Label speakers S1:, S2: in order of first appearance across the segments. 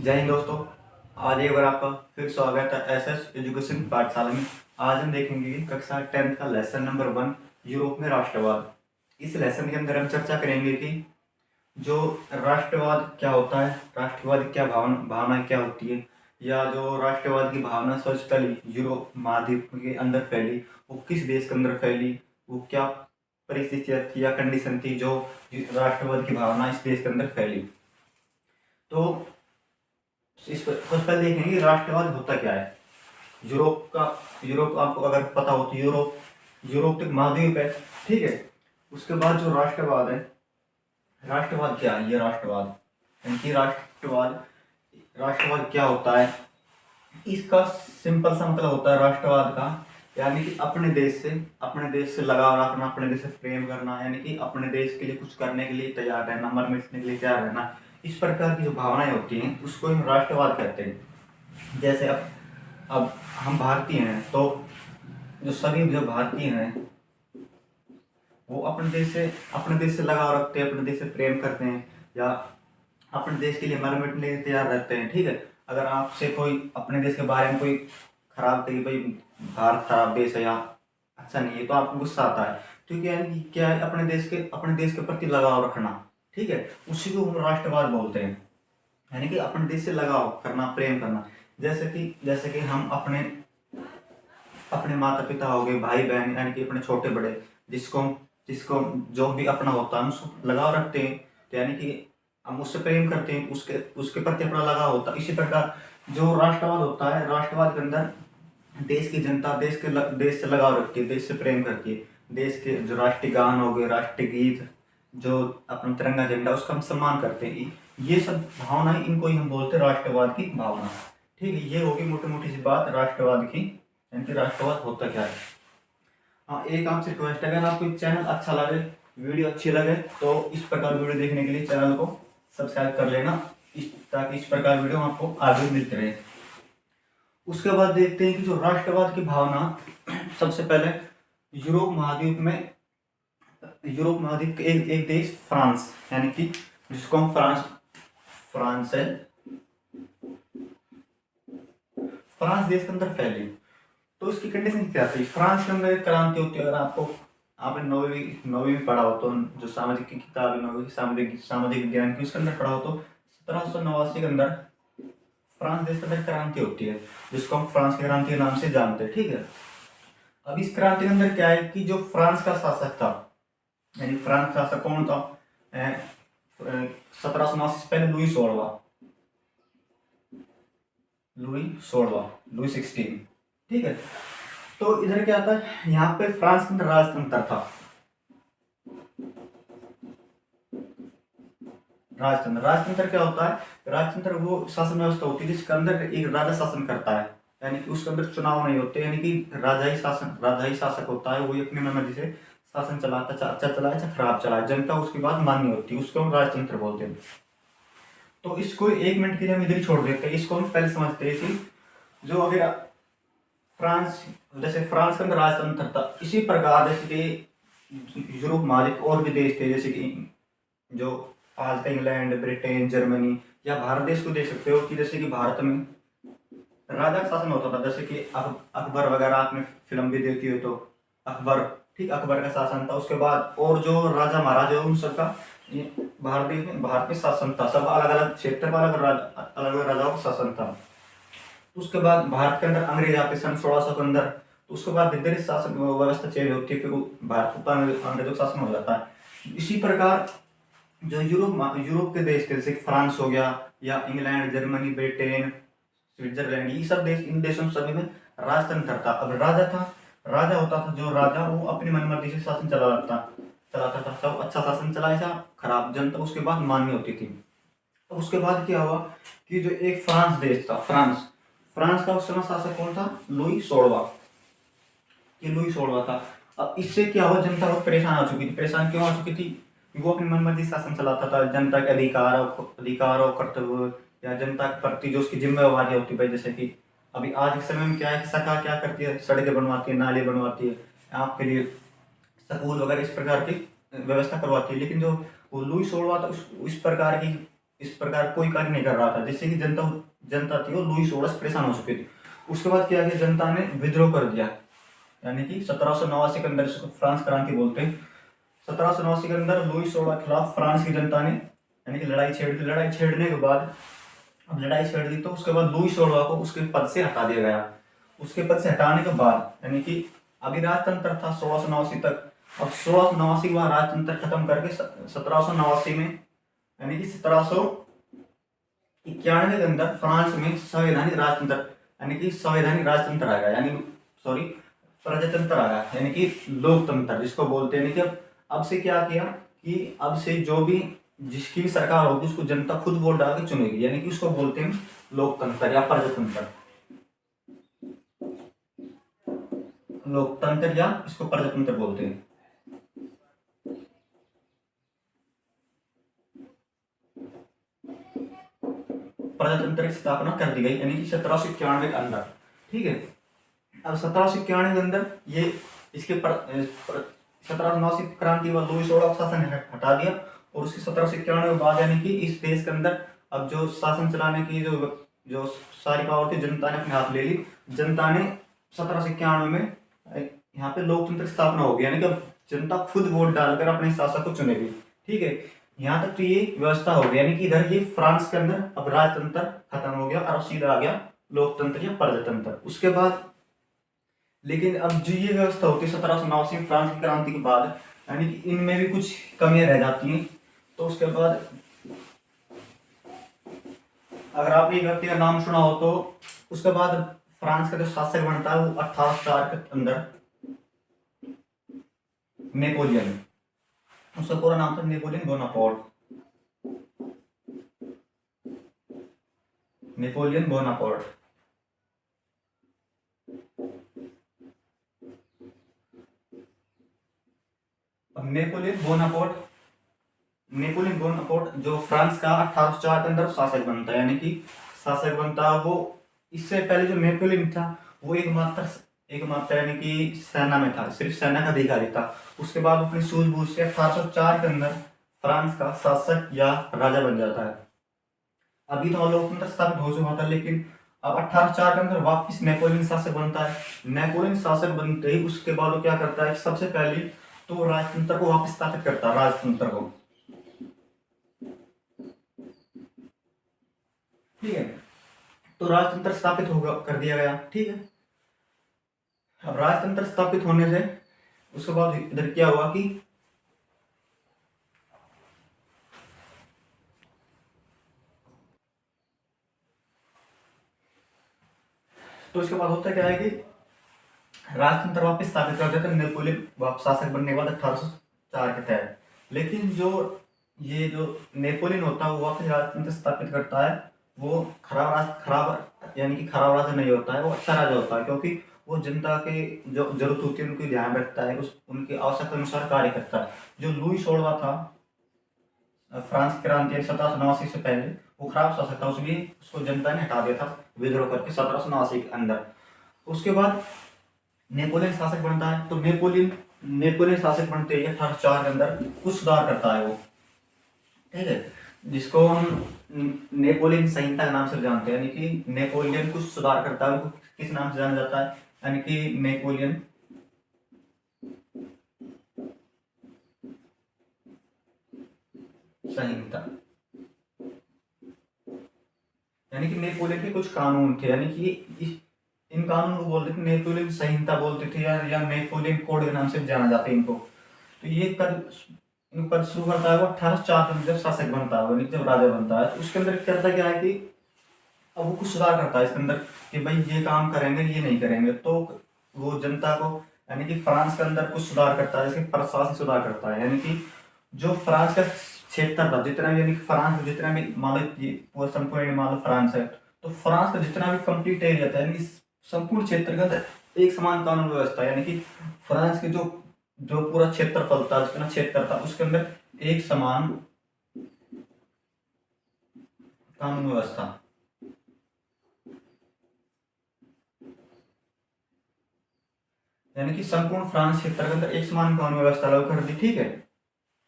S1: जय हिंद दोस्तों। आज एक बार आपका फिर स्वागत है एसएस एजुकेशन पाठशाला में। आज हम देखेंगे कि कक्षा 10th का लेसन नंबर 1 यूरोप में राष्ट्रवाद। इस लेसन के अंदर हम चर्चा करेंगे कि जो राष्ट्रवाद क्या होता है, राष्ट्रवाद क्या भावना क्या होती है, या जो राष्ट्रवाद की भावना सबसे पहले यूरोप महाद्वीप के अंदर फैली, वो किस देश के अंदर फैली, वो क्या परिस्थितियाँ थी या कंडीशन थी जो राष्ट्रवाद की भावना इस देश के अंदर फैली। तो इस पर सबसे पहले देखेंगे कि राष्ट्रवाद होता क्या है। यूरोप आपको अगर पता हो तो यूरोप एक महाद्वीप है, ठीक है। उसके बाद जो राष्ट्रवाद है, राष्ट्रवाद क्या है, ये राष्ट्रवाद यानी कि राष्ट्रवाद क्या होता है। इसका सिंपल सा मतलब होता है राष्ट्रवाद का, यानी कि अपने देश से लगाव रखना, अपने देश से प्रेम करना, यानी कि अपने देश के लिए कुछ करने के लिए तैयार रहना, मर मिटने के लिए तैयार रहना। इस प्रकार की जो भावनाएं होती हैं उसको हम राष्ट्रवाद कहते हैं। जैसे अब हम भारतीय हैं, तो जो सभी जो भारतीय हैं वो अपने देश से लगाव रखते हैं, अपने देश से प्रेम करते हैं, या अपने देश के लिए मर मिटने के लिए तैयार रहते हैं, ठीक है। अगर आपसे कोई अपने देश के बारे में कोई खराब कही, भाई भारत खराब देश है या अच्छा नहीं है, तो आपको गुस्सा आता है। क्योंकि यानी कि क्या है, अपने देश के प्रति लगाव रखना, ठीक है, उसी को हम राष्ट्रवाद बोलते हैं। यानी कि अपने देश से लगाव करना, प्रेम करना। जैसे कि हम अपने अपने माता पिता हो गए, भाई बहन यानी कि अपने छोटे बड़े, जिसको जिसको जो भी अपना होता है उसको लगाव रखते हैं, तो यानी कि हम उससे प्रेम करते हैं, उसके उसके प्रति अपना लगाव होता है। इसी प्रकार जो राष्ट्रवाद होता है, राष्ट्रवाद के अंदर देश की जनता देश से लगाव रखती है, देश से प्रेम करती है। देश के जो राष्ट्रीय गान हो गए, राष्ट्रीय गीत, जो अपना तिरंगा झंडा, उसका हम सम्मान करते हैं। ये सब भावनाएं, इनको ही हम बोलते हैं राष्ट्रवाद की भावना, ठीक है। ये होगी मोटी मोटी सी बात राष्ट्रवाद की, यानी कि राष्ट्रवाद होता क्या है। हाँ, एक आपसे रिक्वेस्ट है, अगर आपको चैनल अच्छा लगे, वीडियो अच्छी लगे, तो इस प्रकार वीडियो देखने के लिए चैनल को सब्सक्राइब कर लेना, ताकि इस प्रकार वीडियो आपको आगे मिलते रहे। उसके बाद देखते हैं कि जो राष्ट्रवाद की भावना सबसे पहले यूरोप महाद्वीप के एक देश फ्रांस, यानी कि जिसको हम फ्रांस है, फ्रांस देश के अंदर फैली। तो इसकी कंडीशन क्या थी। फ्रांस के अंदर एक क्रांति होती है। अगर आपने नौवीं में पढ़ा हो तो, जो सामाजिक की किताब है, नौवीं सामाजिक विज्ञान की, उसके अंदर पढ़ा हो तो 1789 के अंदर फ्रांस देश के अंदर क्रांति होती है, जिसको हम फ्रांस की क्रांति के नाम से जानते हैं, ठीक है। अब इस क्रांति के अंदर क्या है कि जो फ्रांस का शासक था, यानी फ्रांस का शासक कौन था, 1789 से पहले लुई 16, ठीक है। तो इधर क्या था, यहाँ पे फ्रांस के अंदर राजतंत्र था। राजतंत्र क्या होता है, राजतंत्र वो शासन व्यवस्था होती है जिसके अंदर एक राजा शासन करता है, यानी कि उसके अंदर चुनाव नहीं होते, यानी कि राजा ही शासक होता है। वो अपनी मर्जी से शासन चलाता, अच्छा चलाए चाहे खराब चलाए, जनता उसकी बात माननी होती है, उसको हम राजतंत्र बोलते हैं। तो इसको 1 मिनट के लिए हम इधर ही छोड़ देते हैं। इसको हम पहले समझते हैं कि जो अगर जैसे फ्रांस के अंदर राजतंत्र था, इसी प्रकार जैसे कि यूरोप महाद्वीप और भी देश थे, जैसे कि जो आज का इंग्लैंड, ब्रिटेन, जर्मनी, या भारत देश को देख सकते हो कि जैसे कि भारत में राजा का शासन होता था। जैसे कि अकबर वगैरह, आपने फिल्म भी देखी हो तो अकबर, ठीक, अकबर का शासन था। उसके बाद और जो राजा महाराजा, उन सबका भारत में शासन था। सब अलग अलग क्षेत्र पर अलग अलग राजाओं का शासन था। उसके बाद भारत के अंदर अंग्रेज आते सन 1600 के अंदर। तो उसके बाद धीरे धीरे शासन व्यवस्था चेंज होती है, फिर भारत पर अंग्रेजों का शासन हो जाता है। इसी प्रकार जो यूरोप के देश थे, जैसे फ्रांस हो गया, या इंग्लैंड, जर्मनी, ब्रिटेन, स्विट्जरलैंड, ये सब देश, इन देशों सभी में राजतंत्र था। अब राजा होता था, जो राजा वो अपनी मनमर्जी से शासन चलाता था। सब अच्छा शासन चलाए था, खराब जनता उसके बाद माननी होती थी। तो उसके बाद क्या हुआ कि जो एक फ्रांस देश था, फ्रांस का उस समय शासक कौन था, लुई 16 था। अब इससे क्या हुआ, जनता बहुत परेशान आ चुकी थी। परेशान क्यों आ चुकी थी, वो अपनी मनमर्जी शासन चलाता था। जनता के अधिकार और कर्तव्य, या जनता के प्रति जो उसकी जिम्मेवारी होती है, जैसे कि अभी आज के समय में क्या है कि सरकार क्या करती है, सड़कें बनवाती है, नाले बनवाती है, आपके लिए स्कूल वगैरह इस प्रकार की व्यवस्था करवाती है। लेकिन जो वो लुई 16 था, इस प्रकार की इस प्रकार कोई कार्य नहीं कर रहा था, जिससे कि जनता जनता थी वो लुई 16 से परेशान हो चुकी थी। उसके बाद क्या किया, जनता ने विद्रोह कर दिया, यानी कि 1789 के अंदर, इसको फ्रांस क्रांति बोलते हैं। 1789 के अंदर लुई 16 के खिलाफ फ्रांस की जनता ने यानी कि लड़ाई छेड़ दी। लड़ाई छेड़ने के बाद, अब लड़ाई छेड़ दी तो उसके बाद लुई 16 को उसके पद से हटा दिया गया। उसके पद से हटाने के बाद यानी कि अभी राजतंत्र था 1689 तक, अब 1689 के बाद राजतंत्र खत्म करके 1789 में यानी कि 1791 के अंदर फ्रांस में संवैधानिक राजतंत्र यानी कि संवैधानिक राजतंत्र आ गया, यानी सॉरी प्रजातंत्र आ गया, यानी कि लोकतंत्र जिसको बोलते हैं। यानी कि अब से क्या किया कि अब से जो भी जिसकी भी सरकार होगी उसको जनता खुद वोट डाल के चुनेगी, यानी कि उसको बोलते हैं लोकतंत्र या प्रजातंत्र। लोकतंत्र या इसको प्रजातंत्र बोलते हैं। प्रजातंत्र की स्थापना कर दी गई यानी कि 1791 के अंदर, ठीक है। अब 1791 के अंदर ये इसके 1789 क्रांति व लुई 16 का शासन हटा दिया, और उसके 1791 के बाद यानी कि इस देश के अंदर अब जो शासन चलाने की जो जो सारी पावर थी जनता ने अपने हाथ ले ली। जनता ने 1791 में यहाँ पे लोकतंत्र की स्थापना होगी, यानी कि अब जनता खुद वोट डालकर अपने शासक को चुनेगी, ठीक है। यहाँ तक तो ये व्यवस्था हो गई, यानी कि इधर ये फ्रांस के अंदर अब राजतंत्र खत्म हो गया और अब सीधा आ गया लोकतंत्र या प्रजातंत्र। उसके बाद लेकिन अब जो ये व्यवस्था होती है 1789 में फ्रांस की क्रांति के बाद, यानी कि इनमें भी कुछ कमियां रह जाती हैं। तो उसके बाद अगर आपने एक व्यक्ति का नाम सुना हो तो उसके बाद फ्रांस का जो शासक बनता है वो 1804 के अंदर नेपोलियन, उसका पूरा नाम था नेपोलियन बोनापार्ट। नेपोलियन बोनापार्ट अब नेपोलियन बोनापार्ट जो फ्रांस का 1804 के अंदर शासक बनता है, यानी कि शासक बनता है वो। इससे पहले जो नेपोलियन था वो एकमात्र यानी कि सेना में था, सिर्फ सेना का अधिकारी था। उसके बाद अपनी सूझबूझ से 1804 के अंदर फ्रांस का शासक या राजा बन जाता है। अभी तो लोकतंत्र स्थापित हो चुका था, लेकिन अब 1804 के अंदर वापस नेपोलियन शासक बनता है। नेपोलियन शासक बनते ही उसके बाद वो क्या करता है, सबसे पहले तो राजतंत्र को वापस स्थापित करता है, राजतंत्र को, ठीक है। तो राजतंत्र स्थापित होगा कर दिया गया, ठीक है। अब राजतंत्र स्थापित होने से उसके बाद इधर क्या हुआ कि तो इसके बाद होता क्या है कि राजतंत्र वापस स्थापित कर देते नेपोलियन वापस शासक बनने के बाद 1804 के तहत। लेकिन जो ये जो नेपोलियन होता है वो वापस राजतंत्र स्थापित करता है, वो खराब यानी कि खराब राजा नहीं होता है, वो अच्छा राजा होता है, क्योंकि वो जनता के जो जरूरत होती है उनकी ध्यान रखता है, उस उनकी आवश्यकता अनुसार कार्य करता है। जो लुई 16 था फ्रांस क्रांति 1789 से पहले, वो खराब शासक था, उसलिए उसको जनता ने हटा दिया था विद्रोह करके 1789 के अंदर। उसके बाद नेपोलियन शासक बनता है, तो नेपोलियन शासक बनते ही 1804 के अंदर कुछ सुधार करता है वो, ठीक है, जिसको हम नेपोलियन संहिता के नाम से जानते हैं। यानी कि नेपोलियन कुछ सुधार करता है, उनको किस नाम से जाना जाता है, यानी कि नेपोलियन संहिता। यानी कि नेपोलियन के कुछ कानून थे, यानी कि इन कानून को बोलते थे नेपोलियन संहिता बोलते थे, या नेपोलियन कोड के नाम से जाना जाता है इनको। तो ये कद शुरू करता है वो 1804 में जब शासक बनता है, वो जब राजा बनता है। तो उसके अंदर करता क्या है कि अब वो कुछ सुधार करता है इसके अंदर कि भाई ये काम करेंगे ये नहीं करेंगे, तो वो जनता को यानी कि फ्रांस के अंदर कुछ सुधार करता है, जैसे प्रशासन सुधार करता है। यानी कि जो फ्रांस का क्षेत्र था जितना भी, यानी कि फ्रांस में जितना भी मान लो संपूर्ण मान लो फ्रांस है, तो फ्रांस का जितना भी कंप्लीट एरिया था, यानी कि संपूर्ण क्षेत्र के अंदर एक समान कानून व्यवस्था, यानी कि फ्रांस के जो जो पूरा क्षेत्रफल था, जितना क्षेत्र था, उसके अंदर एक समान कानून व्यवस्था। यानी कि संपूर्ण फ्रांस क्षेत्र के अंदर एक समान कानून व्यवस्था लागू कर दी, ठीक है।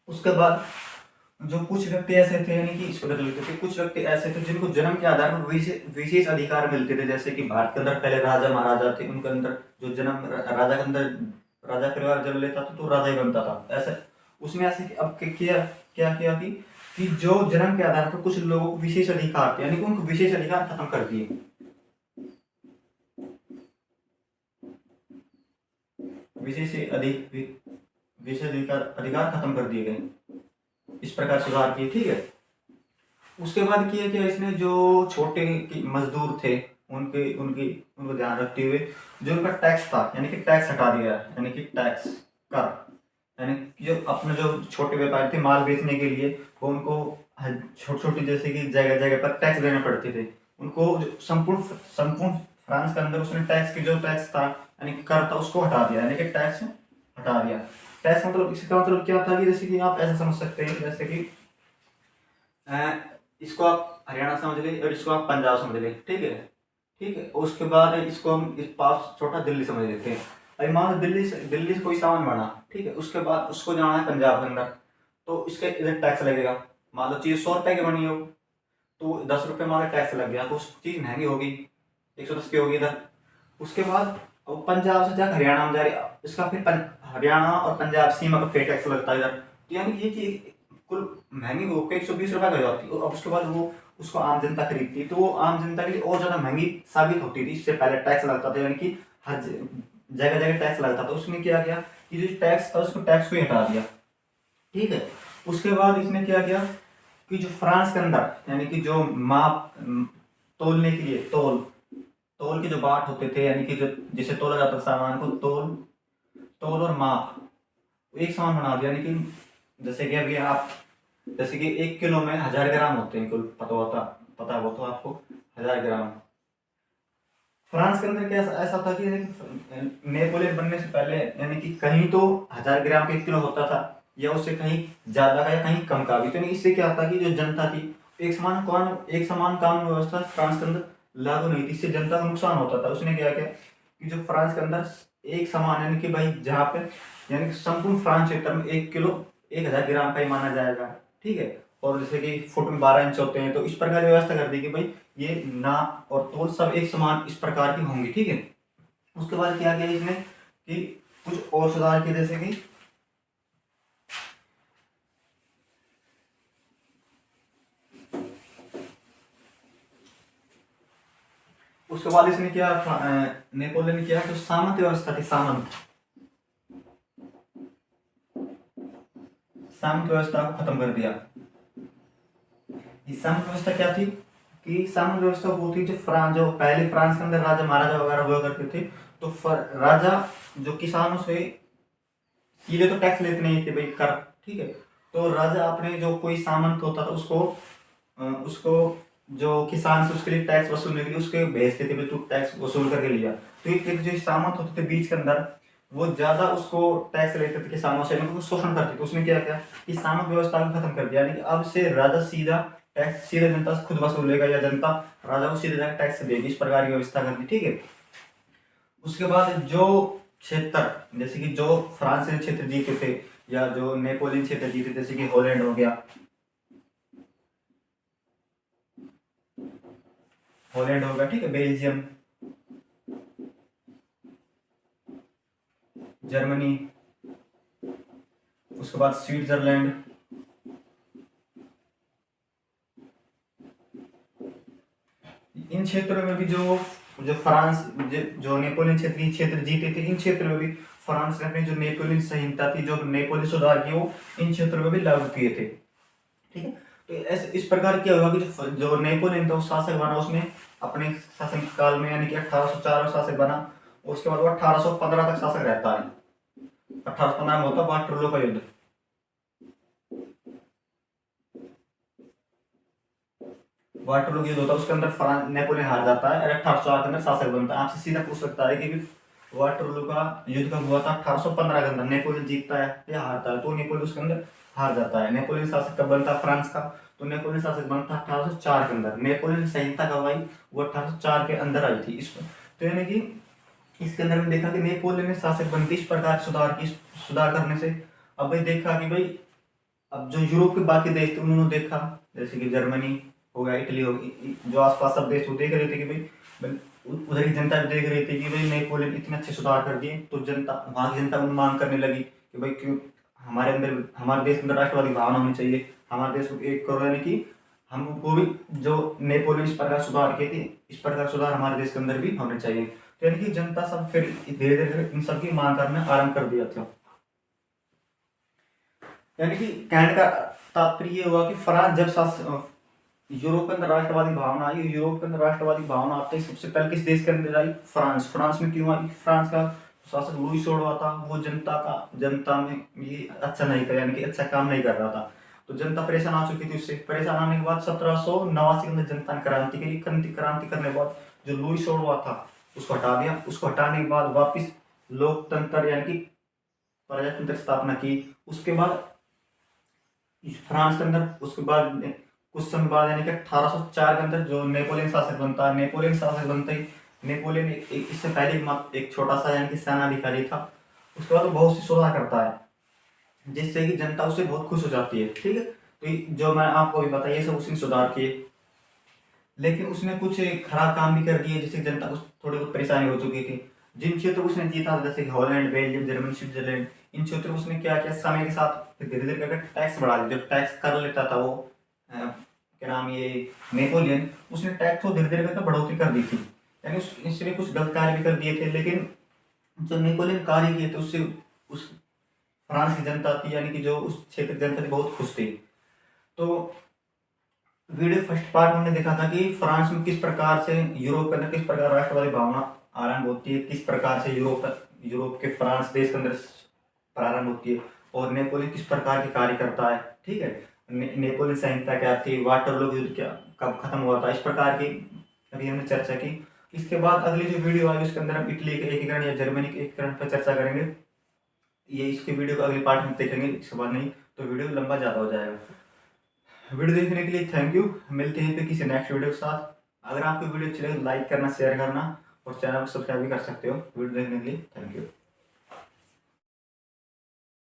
S1: उसके बाद जो कुछ व्यक्ति ऐसे थे, यानी कि इसको बदल लेते थे, कुछ व्यक्ति ऐसे थे जिनको जन्म के आधार पर विशेष अधिकार मिलते थे, जैसे कि भारत के अंदर पहले राजा महाराजा थे, उनके अंदर जो जन्म राजा के अंदर राजा परिवार जन्म लेता था तो राजा ही बनता था ऐसे। उसने ऐसे अब किया, क्या किया कि जो जन्म के आधार पर कुछ लोगों को विशेष अधिकार थे, यानी कि उनको विशेष अधिकार खत्म कर दिए, विशेष अधिक विशेष अधिकार खत्म कर दिए गए, इस प्रकार सुधार किए, ठीक है। उसके बाद किया क्या इसने, जो छोटे मजदूर थे उनके उनकी उनको ध्यान रखते हुए जो उनका टैक्स था, यानी कि टैक्स हटा दिया, यानी कि टैक्स कर, यानी कि जो अपने जो छोटे व्यापारी थे माल बेचने के लिए, वो उनको छोटी छोटी जैसे कि जगह जगह पर टैक्स देने पड़ते थे उनको, संपूर्ण संपूर्ण फ्रांस के अंदर उसने टैक्स की जो टैक्स था, यानी कि कर था, उसको हटा दिया, यानी कि टैक्स हटा दिया। टैक्स मतलब इसका मतलब क्या था कि जैसे कि आप ऐसा समझ सकते हैं, जैसे कि इसको आप हरियाणा समझ ले और इसको आप पंजाब समझ ले, ठीक है, ठीक है। उसके बाद इसको हम इस पास छोटा दिल्ली समझ लेते हैं। अभी मान लो दिल्ली से कोई सामान बना, ठीक है, उसके बाद उसको जाना है पंजाब के अंदर, तो इसके इधर टैक्स लगेगा। मान लो चीज़ 100 रुपए की बनी हो, तो 10 रुपये हमारा टैक्स लग गया, तो उस चीज़ महंगी होगी, 110 की होगी इधर। उसके बाद वो पंजाब से जाकर हरियाणा में जा रही, इसका फिर हरियाणा और पंजाब सीमा का फिर टैक्स लगता है इधर, तो यानी कि ये चीज़ कुल महंगी होकर 120 रुपये का हो जाती है। अब उसके बाद वो उसको आम जनता खरीदती है, तो वो आम जनता के लिए और ज़्यादा महंगी साबित होती थी। इससे पहले टैक्स लगता था, यानी कि हर जगह जगह टैक्स लगता था। उसने क्या किया कि जो टैक्स था उसको टैक्स को ही हटा दिया, ठीक है। उसके बाद इसने क्या किया कि जो फ्रांस के अंदर, यानी कि जो माप तोलने के लिए तोल के जो बाट होते थे, यानी कि जो जिसे तोला जाता था सामान को, तोल और माप एक समान बना दिया, यानी कि जैसे कि अभी आप, जैसे कि 1 किलो में 1000 ग्राम होते हैं, कुल पता हो तो आपको 1000 ग्राम। फ्रांस के अंदर क्या ऐसा था कि यानी कि नेपोलियन बनने से पहले, यानी कि कहीं तो 1000 ग्राम का 1 किलो होता था, या उससे कहीं ज्यादा का या कहीं कम का भी। तो इससे क्या था कि जो जनता थी, एक समान कानून व्यवस्था फ्रांस के अंदर लागू नहीं थी, इससे जनता को नुकसान होता था। उसने क्या किया कि जो फ्रांस के अंदर एक समान, यानी कि भाई जहाँ पे, यानी कि संपूर्ण फ्रांस क्षेत्र में 1 किलो 1000 ग्राम का ही माना जाएगा, ठीक है। और जैसे कि फुट में 12 इंच होते हैं, तो इस प्रकार की व्यवस्था कर दी कि भाई ये नाप और तोल सब एक समान इस प्रकार की होंगी, ठीक है। उसके बाद क्या किया इसने कि कुछ और सुधार किए, जैसे कि उसके बाद इसने क्या, नेपोलियन ने किया जो सामंत व्यवस्था थी, सामंत व्यवस्था को खत्म कर दिया। इस सामंत व्यवस्था क्या थी कि सामंत व्यवस्था वो थी जो पहले फ्रांस के अंदर राजा महाराजा वगैरह हुआ करते थे, तो राजा जो किसानों से सीधे तो टैक्स लेते नहीं थे भाई, कर, ठीक है। तो राजा अपने जो कोई सामंत होता था उसको जो किसान से उसके लिए टैक्स वसूलने के लिए उसके भेजते थे भाई, तू टैक्स वसूल करके लिया। तो एक जो सामंत होते थे बीच के अंदर, वो ज्यादा उसको टैक्स लेते थे किसानों से, उनको शोषण करते थे। तो उसने क्या किया कि सामंत व्यवस्था को खत्म कर दिया, यानी कि अब से राजा सीधा टैक्स सीधे जनता से खुद वसूलेगा, या जनता राजा को सीधे जाकर टैक्स देगी, इस प्रकार की व्यवस्था कर दी, ठीक है। उसके बाद जो क्षेत्र, जैसे कि जो फ्रांस ने क्षेत्र जीते थे, या जो नेपोलियन क्षेत्र जीते, जैसे कि हॉलैंड हो गया, ठीक है, बेल्जियम, जर्मनी, उसके बाद स्विट्जरलैंड, इन क्षेत्रों में भी जो जो फ्रांस जो नेपोलियन क्षेत्र जीते थे, इन क्षेत्रों में भी फ्रांस ने अपनी जो नेपोलियन संहिता थी, जो नेपोलियन सुधार किए, वो इन क्षेत्रों में भी लागू किए थे, ठीक है। तो ऐसे इस प्रकार क्या हुआ कि जो नेपोलियन था वो शासक बना, उसने अपने शासन काल में, यानी कि 1804 में शासक बना। उसके बाद वो 1815 तक शासक रहता है। 1815 में होता है वाटरलू का युद्ध। वाटरलू युद्ध होता है, उसके अंदर नेपोलियन हार जाता है और 1804 के अंदर शासक बनता है। आपसे सीधा पूछ सकता है कि वाटरलू का युद्ध कब हुआ था, 1815 के अंदर। नेपोलियन जीतता है या हारता है, तो नेपोलियन उसके अंदर हार जाता है। नेपोलियन शासक कब बनता है फ्रांस का, तो नेपोलियन शासक बनता है 1804 के अंदर। नेपोलियन संहिता कब आई, वो 1804 के अंदर आई थी। इसको तो यानी कि इसके अंदर हमने देखा कि नेपोलियन ने शासक बनते इस प्रकार सुधार करने से। अब भाई देखा कि भाई अब जो यूरोप के बाकी देश थे उन्होंने देखा, जैसे कि जर्मनी हो गया, इटली हो गई, जो आसपास सब देश, वो देख रहे थे कि भाई उधर की जनता भी देख रही थी कि भाई नेपोलियन इतने अच्छे सुधार कर दिए, तो जनता, वहाँ की जनता उन्हें मांग करने लगी कि भाई क्यों हमारे अंदर, हमारे देश के अंदर राष्ट्रवादी भावना होनी चाहिए, हमारे देश को एक करो, यानी कि हमको भी जो नेपोलियन इस प्रकार सुधार किए थे, इस प्रकार सुधार हमारे देश के अंदर भी होने चाहिए। तो यानी कि जनता सब फिर धीरे धीरे इन सबकी मांग करना आरंभ कर दिया था। यानी कि कहने का तात्पर्य ये हुआ कि फ्रांस जब यूरोप के अंदर राष्ट्रवादी भावना आई, यूरोप के अंदर राष्ट्रवादी भावना आते ही सबसे पहले किस देश के अंदर आई? फ्रांस। फ्रांस में क्यों आई? फ्रांस का शासक लुई 16वां था, वो जनता में ये अच्छा नहीं कर, यानी कि अच्छा काम नहीं कर रहा था, तो जनता परेशान आ चुकी थी उससे। परेशान आने के बाद 1789 के अंदर जनता ने क्रांति करी। क्रांति करने के बाद जो लुई 16वां था उसको हटा दिया। उसको हटाने के बाद वापिस लोकतंत्र यानी कि प्रजातंत्र की स्थापना की। उसके बाद फ्रांस के अंदर, उसके बाद कुछ समय बाद यानी कि 1804 के अंदर जो नेपोलियन शासक बनता है, नेपोलियन शासक बनते ही नेपोलियन इससे पहले एक छोटा सा यानी कि सेनाधिकारी था। उसके बाद वो बहुत सी सुधार करता है जिससे कि जनता उससे बहुत खुश हो जाती है। ठीक है, तो जो मैं आपको अभी बताया ये सब उसने सुधार किए, लेकिन उसने कुछ खराब काम भी कर दिए जिससे जनता को थोड़ी बहुत परेशानी हो चुकी थी। जिन क्षेत्रों को उसने जीता, जैसे हॉलैंड, बेल्जियम, जर्मनी, स्विट्जरलैंड, इन क्षेत्रों में उसने क्या किया, समय के साथ धीरे धीरे करके टैक्स बढ़ा दिया। जो टैक्स कर लेता था वो क्या नाम, ये नेपोलियन, उसने टैक्स को धीरे धीरे करके बढ़ोतरी कर दी थी, यानी इसने कुछ गलत कार्य भी कर दिए थे, लेकिन जो नेपोलियन कार्य किए थे उससे उस फ्रांस की जनता थी, यानी कि जो उस क्षेत्र की जनता थी, बहुत खुश थी। तो वीडियो फर्स्ट पार्ट में हमने देखा था कि फ्रांस में किस प्रकार से, यूरोप के अंदर किस प्रकार राष्ट्रवादी भावना आरंभ होती है, किस प्रकार से यूरोप के फ्रांस देश के अंदर प्रारंभ होती है, और नेपोलियन किस प्रकार के कार्य करता है। ठीक है, नेपोलियन संहिता क्या थी, वाटरलू युद्ध क्या कब खत्म हुआ था, इस प्रकार की अभी हमने चर्चा की। इसके बाद अगली जो वीडियो आई उसके अंदर हम इटली के एकीकरण या जर्मनी के एकीकरण पर चर्चा करेंगे। ये इसके वीडियो को अगले पार्ट में देखेंगे, इसके बाद नहीं तो वीडियो लंबा ज़्यादा हो जाएगा। वीडियो देखने के लिए थैंक यू। मिलते हैं फिर किसी नेक्स्ट वीडियो के साथ। अगर आपको वीडियो अच्छी लगे तो लाइक करना, शेयर करना और चैनल को सब्सक्राइब भी कर सकते हो। वीडियो देखने के लिए थैंक यू।